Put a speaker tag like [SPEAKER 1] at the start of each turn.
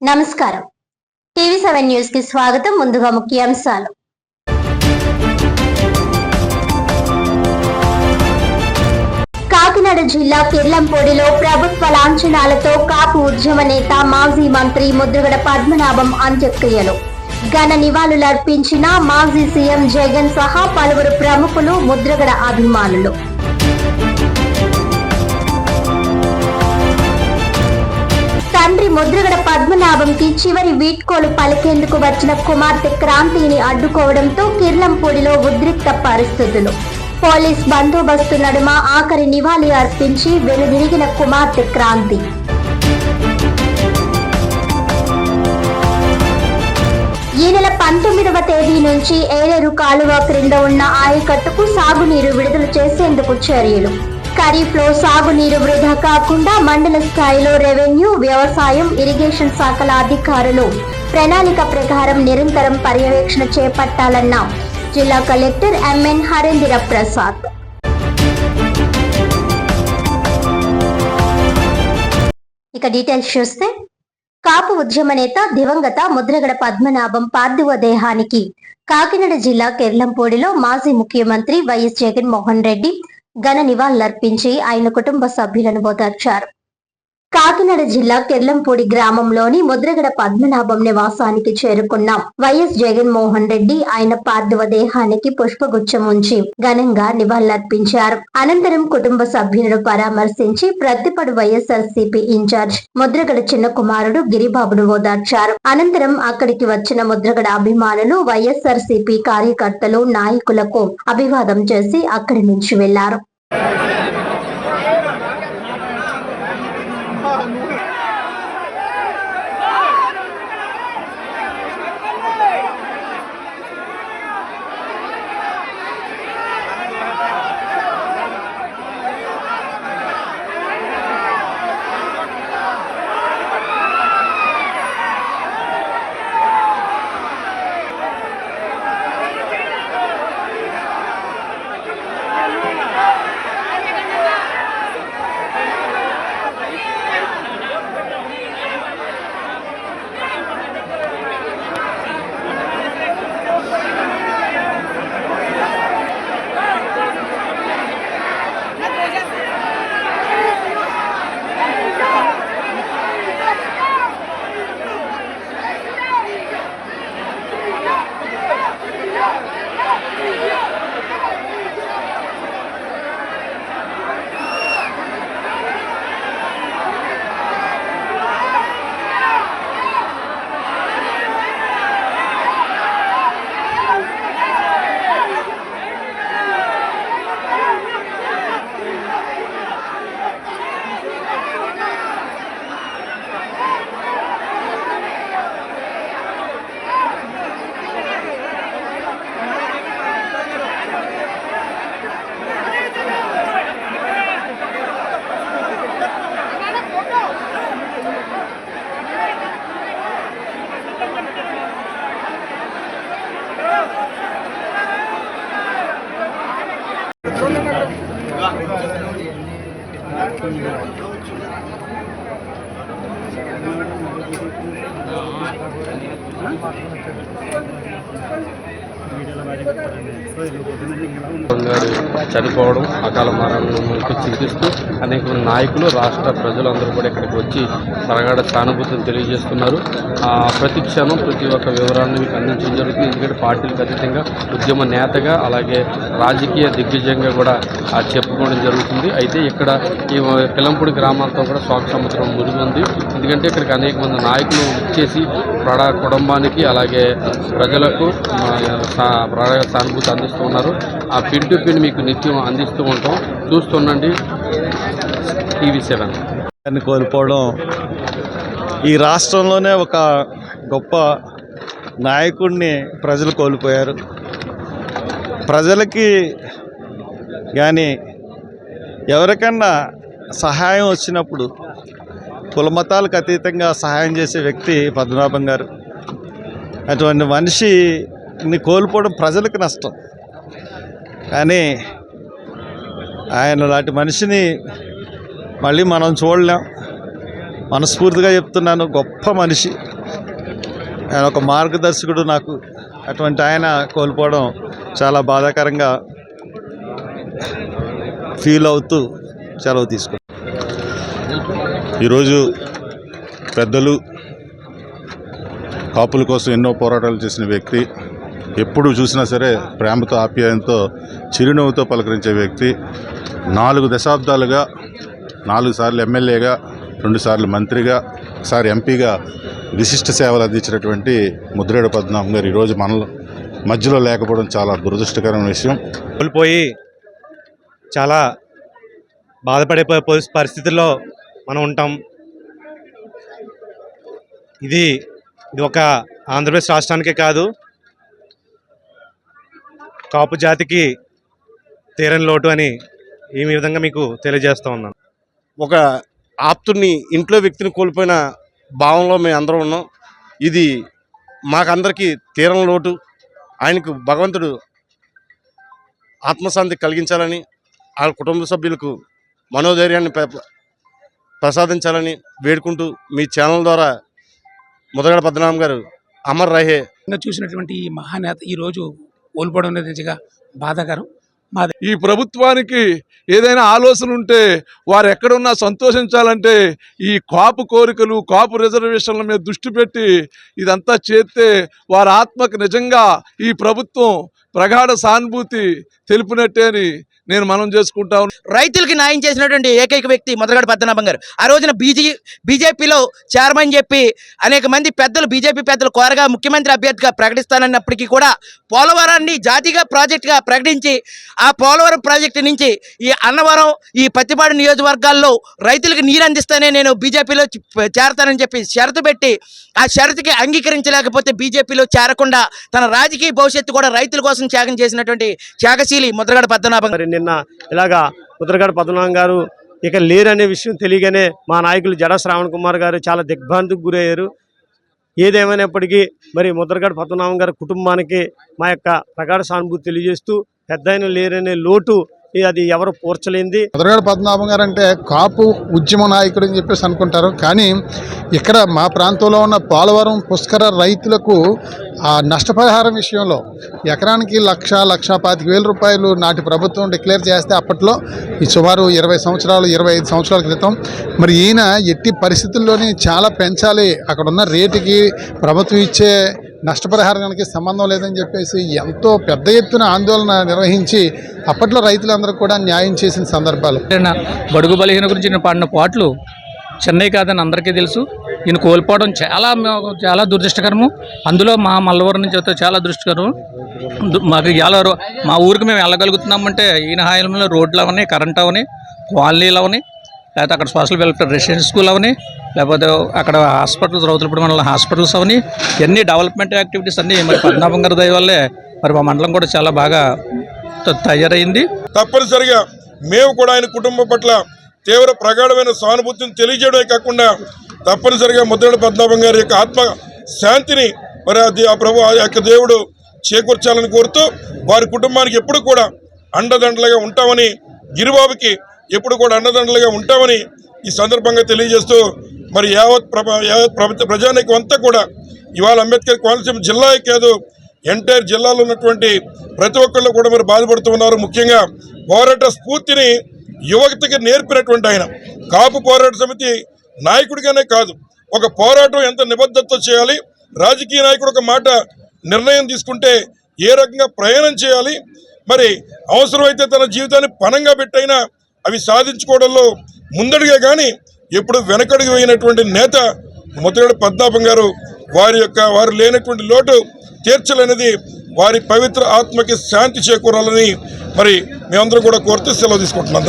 [SPEAKER 1] నమస్కారం. టీవీ7 న్యూస్ కి స్వాగతం. ముందుగా ముఖ్యాంశాలు. కాకినాడ జిల్లా కిర్లంపూడిలో ప్రభుత్వ లాంఛనాలతో కాపు ఉద్యమ నేత మాజీ మంత్రి ముద్రగడ పద్మనాభం అంత్యక్రియలు. ఘన నివాళులర్పించిన మాజీ సీఎం జగన్ సహా పలువురు ప్రముఖులు, ముద్రగడ అభిమానులు. తండ్రి ముద్రగడ పద్మనాభంకి చివరి వీడ్కోలు పలికేందుకు వచ్చిన కుమార్తె క్రాంతిని అడ్డుకోవడంతో కిర్లంపూడిలో ఉద్రిక్త పరిస్థితులు. పోలీస్ బందోబస్తు నడుమ ఆఖరి నివాళి అర్పించి వెనుదిరిగిన కుమార్తె క్రాంతి. ఈ నెల 19వ తేదీ నుంచి ఏలేరు కాలువ క్రింద ఉన్న ఆయకట్టుకు సాగునీరు విడుదల చేసేందుకు చర్యలు. ఖరీఫ్ లో సాగునీరు వృధా కాకుండా మండల స్థాయిలో రెవెన్యూ, వ్యవసాయం, ఇరిగేషన్ శాఖల అధికారులు ప్రణాళిక ప్రకారం నిరంతరం పర్యవేక్షణ చేపట్టాలన్న జిల్లా కలెక్టర్ ఎంఎన్ హరేంద్ర ప్రసాద్. ఇక డీటెయిల్స్ చూస్తే, కాపు ఉద్యమ నేత దివంగత ముద్రగడ పద్మనాభం పార్థివ దేహానికి కాకినాడ జిల్లా కిర్లంపూడిలో మాజీ ముఖ్యమంత్రి వైఎస్ జగన్మోహన్ రెడ్డి ఘన నివాళులర్పించి ఆయన కుటుంబ సభ్యులను ఓదార్చారు. కాకినాడ జిల్లా కిర్లంపూడి గ్రామంలోని ముద్రగడ పద్మనాభం నివాసానికి చేరుకున్న వైఎస్ జగన్మోహన్ రెడ్డి ఆయన పార్థివ దేహానికి పుష్పగుచ్చం ఉంచి ఘనంగా నివాళులర్పించారు. అనంతరం కుటుంబ సభ్యులను పరామర్శించి ప్రతిపడు వైఎస్ఆర్సీపీ ఇన్ఛార్జ్ ముద్రగడ చిన్న కుమారుడు గిరిబాబును ఓదార్చారు. అనంతరం అక్కడికి వచ్చిన ముద్రగడ అభిమానులు, వైఎస్ఆర్సీపీ కార్యకర్తలు, నాయకులకు అభివాదం చేసి అక్కడి నుంచి వెళ్లారు.
[SPEAKER 2] చనిపోవడం, అకాల మరణానికి చింతిస్తూ అనేక నాయకులు, రాష్ట్ర ప్రజలందరూ కూడా ఇక్కడికి వచ్చి ప్రగాఢ సానుభూతిని తెలియజేస్తున్నారు. ప్రతి క్షణం ప్రతి ఒక్క వివరాన్ని మీకు అందించడం జరుగుతుంది. ఎందుకంటే పార్టీలకు అతీతంగా ఉద్యమ నేతగా, అలాగే రాజకీయ దిగ్గజంగా కూడా చెప్పుకోవడం జరుగుతుంది. అయితే ఇక్కడ ఈ కిర్లంపూడి గ్రామాలతో కూడా శోక సముద్రం మునిగింది. ఎందుకంటే ఇక్కడికి అనేక మంది నాయకులు ఇచ్చేసి కుటుంబానికి అలాగే ప్రజలకు ప్రగాఢ సానుభూతి అందిస్తూ ఉన్నారు. ఆ పిన్ టు పిన్ మీకు నిత్యం అందిస్తూ ఉంటాం. చూస్తుండండి టీవీ7.
[SPEAKER 3] కోల్పోవడం ఈ రాష్ట్రంలోనే ఒక గొప్ప నాయకుడిని ప్రజలు కోల్పోయారు. ప్రజలకి కానీ ఎవరికన్నా సహాయం వచ్చినప్పుడు కులమతాలకు అతీతంగా సహాయం చేసే వ్యక్తి పద్మనాభం గారు. అటువంటి మనిషిని కోల్పోవడం ప్రజలకు నష్టం. కానీ ఆయన లాంటి మనిషిని మళ్ళీ మనం చూడలేం. మనస్ఫూర్తిగా చెప్తున్నాను, గొప్ప మనిషి. ఆయన ఒక మార్గదర్శకుడు నాకు. అటువంటి ఆయన కోల్పోవడం చాలా బాధాకరంగా ఫీల్ అవుతూ సెలవు తీసుకున్నాను.
[SPEAKER 4] ఈరోజు పెద్దలు కాపుల కోసం ఎన్నో పోరాటాలు చేసిన వ్యక్తి, ఎప్పుడు చూసినా సరే ప్రేమతో ఆప్యాయంతో చిరునవ్వుతో పలకరించే వ్యక్తి. 4 దశాబ్దాలుగా 4 సార్లు ఎమ్మెల్యేగా, 2 సార్లు మంత్రిగా, ఒకసారి ఎంపీగా విశిష్ట సేవలు అందించినటువంటి ముద్రగడ పద్మనాభం గారు ఈరోజు మన మధ్యలో లేకపోవడం చాలా దురదృష్టకరమైన విషయం.
[SPEAKER 5] కోల్పోయి చాలా బాధపడే పరిస్థితుల్లో మనం ఉంటాం. ఇది ఒక ఆంధ్రప్రదేశ్ రాష్ట్రానికే కాదు, కాపు జాతికి తీరని లోటు అని ఈ విధంగా మీకు తెలియజేస్తూ ఉన్నాను.
[SPEAKER 6] ఒక ఆప్తుడిని, ఇంట్లో వ్యక్తిని కోల్పోయిన భావంలో మేము అందరం ఉన్నాం. ఇది మాకందరికీ తీరని లోటు. ఆయనకు భగవంతుడు ఆత్మశాంతి కలిగించాలని, ఆ కుటుంబ సభ్యులకు మనోధైర్యాన్ని ప్రసాదించాలని వేడుకుంటూ మీ ఛానల్ ద్వారా ముద్రగడ పద్మనాభం గారు అమర్ రహే.
[SPEAKER 7] చూసినటువంటి ఈ మహానేత ఈరోజు కోల్పోవడం అనేది నిజంగా బాధాకరం.
[SPEAKER 8] ఈ ప్రభుత్వానికి ఏదైనా ఆలోచన ఉంటే వారు ఎక్కడున్నా సంతోషించాలంటే ఈ కాపు కోరికలు, కాపు రిజర్వేషన్ల మీద దృష్టి పెట్టి ఇదంతా చేస్తే వారి ఆత్మకు నిజంగా ఈ ప్రభుత్వం ప్రగాఢ సానుభూతి తెలిపినట్టే అని నేను మనం చేసుకుంటాను.
[SPEAKER 9] రైతులకి న్యాయం చేసినటువంటి ఏకైక వ్యక్తి ముద్రగడ పద్మనాభం గారు. ఆ రోజున బీజేపీలో చేరమని చెప్పి అనేక మంది పెద్దలు, బీజేపీ పెద్దలు కోరగా ముఖ్యమంత్రి అభ్యర్థిగా ప్రకటిస్తానన్నప్పటికీ కూడా పోలవరాన్ని జాతీయ ప్రాజెక్టుగా ప్రకటించి ఆ పోలవరం ప్రాజెక్టు నుంచి ఈ అన్నవరం, ఈ పత్తిపాడు నియోజకవర్గాల్లో రైతులకు నీరు అందిస్తానే నేను బీజేపీలో చేరతానని చెప్పి షరతు పెట్టి ఆ షరతుకి అంగీకరించలేకపోతే బీజేపీలో చేరకుండా తన రాజకీయ భవిష్యత్తు కూడా రైతుల కోసం త్యాగం చేసినటువంటి త్యాగశీలి ముద్రగడ పద్మనాభం గారు.
[SPEAKER 5] నిన్న ఇలాగా ముద్రగడ పద్మనాభం గారు ఇక లేరనే విషయం తెలియగానే మా నాయకులు జడ శ్రావణ్ కుమార్ గారు చాలా దిగ్భ్రాంతికి గురయ్యారు. ఏదేమైనప్పటికీ మరి ముద్రగడ పద్మనాభం గారి కుటుంబానికి మా యొక్క ప్రగాఢ సానుభూతి తెలియజేస్తూ, పెద్దాయన లేరనే లోటు అది ఎవరు పూడ్చలేంది.
[SPEAKER 10] ముద్రగడ పద్మనాభం గారు అంటే కాపు ఉద్యమ నాయకుడు అని చెప్పేసి అనుకుంటారు. కానీ ఇక్కడ మా ప్రాంతంలో ఉన్న పోలవరం పుష్కర రైతులకు ఆ నష్టపరిహారం విషయంలో ఎకరానికి 1,25,000 రూపాయలు నాటి ప్రభుత్వం డిక్లేర్ చేస్తే అప్పట్లో ఈ సుమారు 20 సంవత్సరాలు 25 సంవత్సరాల క్రితం మరి ఈయన ఎట్టి పరిస్థితుల్లోని చాలా పెంచాలి, అక్కడ ఉన్న రేటుకి ప్రభుత్వం ఇచ్చే నష్టపరిహారానికి సంబంధం లేదని చెప్పేసి ఎంతో పెద్ద ఎత్తున ఆందోళన నిర్వహించి అప్పట్లో రైతులందరూ కూడా న్యాయం చేసిన సందర్భాలు.
[SPEAKER 7] బడుగు బలహీన గురించి నేను పాడిన పాటలు చెన్నై కాదని అందరికీ తెలుసు. ఈయన కోల్పోవడం చాలా దురదృష్టకరము. అందులో మా మల్లవరం నుంచి అయితే చాలా దురదృష్టకరం. మాకు మా ఊరికి మేము వెళ్ళగలుగుతున్నామంటే ఈయన హాయంలో రోడ్లు అవని, కరెంట్ అవని, కాలనీలు అవని, లేకపోతే అక్కడ సోషల్ వెల్ఫేర్ రెసిడెన్షియల్ స్కూల్ అవని, లేకపోతే అక్కడ హాస్పిటల్స్, రౌతులపూడి మండలం హాస్పిటల్స్ అవని, ఇవన్నీ డెవలప్మెంట్ యాక్టివిటీస్ అన్నీ మరి పద్మనాభం గారి దయ వల్లే మరి మా మండలం కూడా చాలా బాగా తయారైంది.
[SPEAKER 8] తప్పనిసరిగా మేము కూడా ఆయన కుటుంబం పట్ల తీవ్ర ప్రగాఢమైన సానుభూతిని తెలియజేయడమే కాకుండా తప్పనిసరిగా ముద్రగడ పద్మనాభం గారి యొక్క ఆత్మ శాంతిని మరి ఆ ప్రభు ఆ యొక్క దేవుడు చేకూర్చాలని కోరుతూ వారి కుటుంబానికి ఎప్పుడు కూడా అండదండలుగా ఉంటామని, గిరిబాబుకి ఎప్పుడు కూడా అండదండలుగా ఉంటామని ఈ సందర్భంగా తెలియజేస్తూ మరి యావత్ ప్రజానీకం అంతా కూడా ఇవాళ అంబేద్కర్ కోనసీమ జిల్లా కాదు, ఎంటైర్ జిల్లాలో ఉన్నటువంటి ప్రతి ఒక్కళ్ళు కూడా మరి బాధపడుతూ ఉన్నారు. ముఖ్యంగా పోరాట స్ఫూర్తిని యువతకి నేర్పినటువంటి ఆయన కాపు పోరాట సమితి నాయకుడిగానే కాదు, ఒక పోరాటం ఎంత నిబద్ధతతో చేయాలి, రాజకీయ నాయకుడు ఒక మాట నిర్ణయం తీసుకుంటే ఏ రకంగా ప్రయాణం చేయాలి, మరి అవసరమైతే తన జీవితాన్ని పణంగా పెట్టైనా అవి సాధించుకోవడంలో ముందడిగా కానీ ఎప్పుడు వెనకడుగు వేయినటువంటి నేత ముద్రగడ పద్మనాభం గారు. వారు లేనటువంటి లోటు తీర్చలేనిది, వారి పవిత్ర ఆత్మకి శాంతి చేకూరాలని మరి మేమందరం కూడా కోరుతూ సెలవు తీసుకుంటున్నాం.